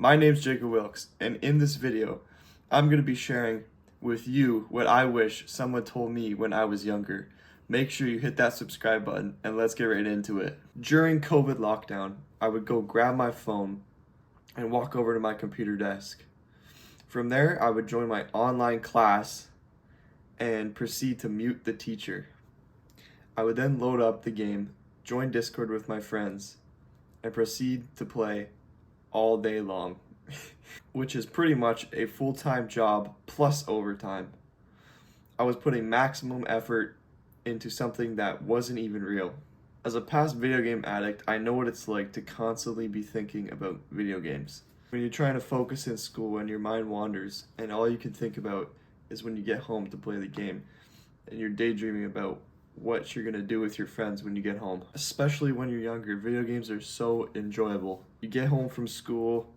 My name's Jacob Wilkes, and in this video, I'm going to be sharing with you what I wish someone told me when I was younger. Make sure you hit that subscribe button, and let's get right into it. During COVID lockdown, I would go grab my phone and walk over to my computer desk. From there, I would join my online class and proceed to mute the teacher. I would then load up the game, join Discord with my friends, and proceed to play all day long, which is pretty much a full-time job plus overtime. I was putting maximum effort into something that wasn't even real. As a past video game addict, I know what it's like to constantly be thinking about video games. When you're trying to focus in school and your mind wanders and all you can think about is when you get home to play the game and you're daydreaming about what you're gonna do with your friends when you get home. Especially when you're younger, video games are so enjoyable. You get home from school,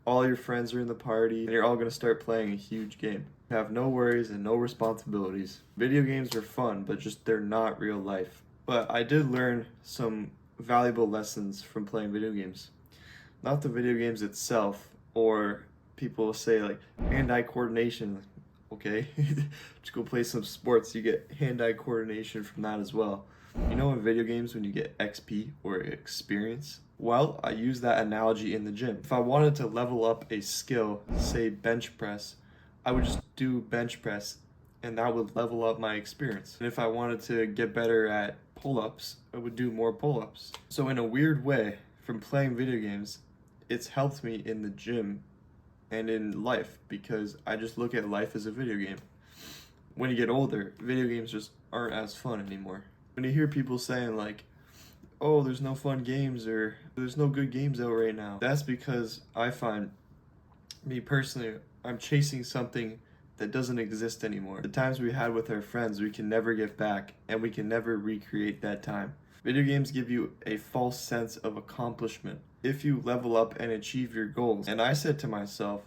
all your friends are in the party, and you're all gonna start playing a huge game. You have no worries and no responsibilities. Video games are fun, but just they're not real life. But I did learn some valuable lessons from playing video games. Not the video games itself, or people say like hand-eye coordination. Okay, just go play some sports, you get hand-eye coordination from that as well. You know in video games when you get XP or experience? Well, I use that analogy in the gym. If I wanted to level up a skill, say bench press, I would just do bench press and that would level up my experience. And if I wanted to get better at pull-ups, I would do more pull-ups. So in a weird way, from playing video games, it's helped me in the gym and in life, because I just look at life as a video game. When you get older, video games just aren't as fun anymore. When you hear people saying like, oh, there's no fun games or there's no good games out right now, that's because I find, me personally, I'm chasing something that doesn't exist anymore. The times we had with our friends, we can never get back, and we can never recreate that time. Video games give you a false sense of accomplishment if you level up and achieve your goals. And I said to myself,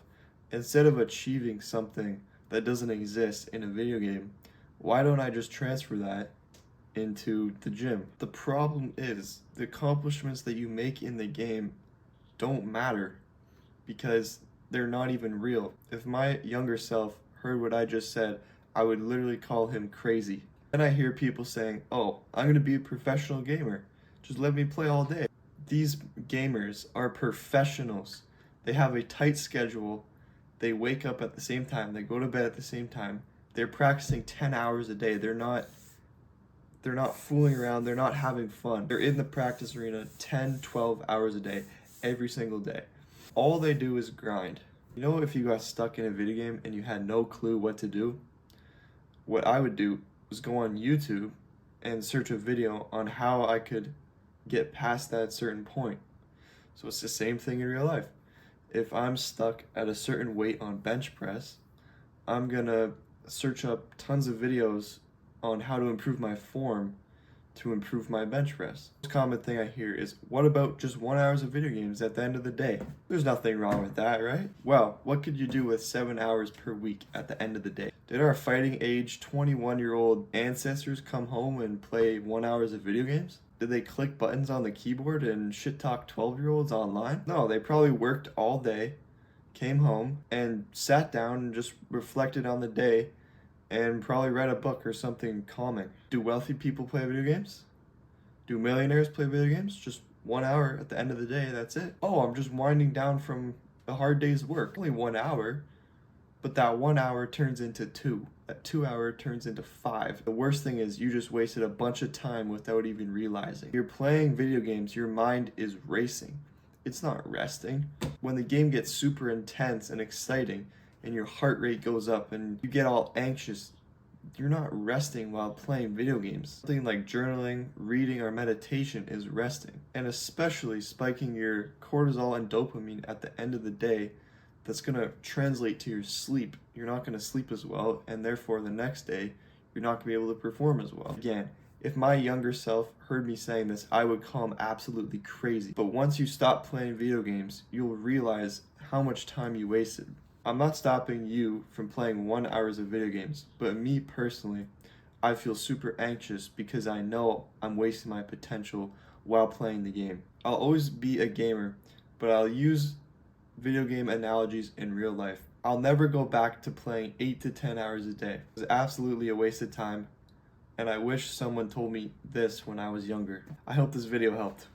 instead of achieving something that doesn't exist in a video game, why don't I just transfer that into the gym? The problem is the accomplishments that you make in the game don't matter because they're not even real. If my younger self heard what I just said, I would literally call him crazy. Then I hear people saying, oh, I'm gonna be a professional gamer. Just let me play all day. These gamers are professionals. They have a tight schedule. They wake up at the same time. They go to bed at the same time. They're practicing 10 hours a day. They're not fooling around. They're not having fun. They're in the practice arena 10, 12 hours a day, every single day. All they do is grind. You know, if you got stuck in a video game and you had no clue what to do, what I would do was go on YouTube and search a video on how I could get past that certain point. So it's the same thing in real life. If I'm stuck at a certain weight on bench press, I'm gonna search up tons of videos on how to improve my form to improve my bench press. The most common thing I hear is, what about just 1 hour of video games at the end of the day? There's nothing wrong with that, right? Well, what could you do with 7 hours per week at the end of the day? Did our fighting age 21-year-old ancestors come home and play 1 hour of video games? Did they click buttons on the keyboard and shit talk 12-year-olds online? No, they probably worked all day, came home, and sat down and just reflected on the day and probably read a book or something calming. Do wealthy people play video games? Do millionaires play video games? Just 1 hour at the end of the day, that's it. Oh, I'm just winding down from a hard day's work. Only 1 hour, but that 1 hour turns into 2. That 2 hour turns into 5. The worst thing is you just wasted a bunch of time without even realizing. You're playing video games, your mind is racing. It's not resting. When the game gets super intense and exciting, and your heart rate goes up and you get all anxious, you're not resting while playing video games. Something like journaling, reading, or meditation is resting. And especially spiking your cortisol and dopamine at the end of the day, that's gonna translate to your sleep. You're not gonna sleep as well, and therefore the next day, you're not gonna be able to perform as well. Again, if my younger self heard me saying this, I would call him absolutely crazy. But once you stop playing video games, you'll realize how much time you wasted. I'm not stopping you from playing 1 hour of video games, but me personally, I feel super anxious because I know I'm wasting my potential while playing the game. I'll always be a gamer, but I'll use video game analogies in real life. I'll never go back to playing 8 to 10 hours a day. It was absolutely a waste of time, and I wish someone told me this when I was younger. I hope this video helped.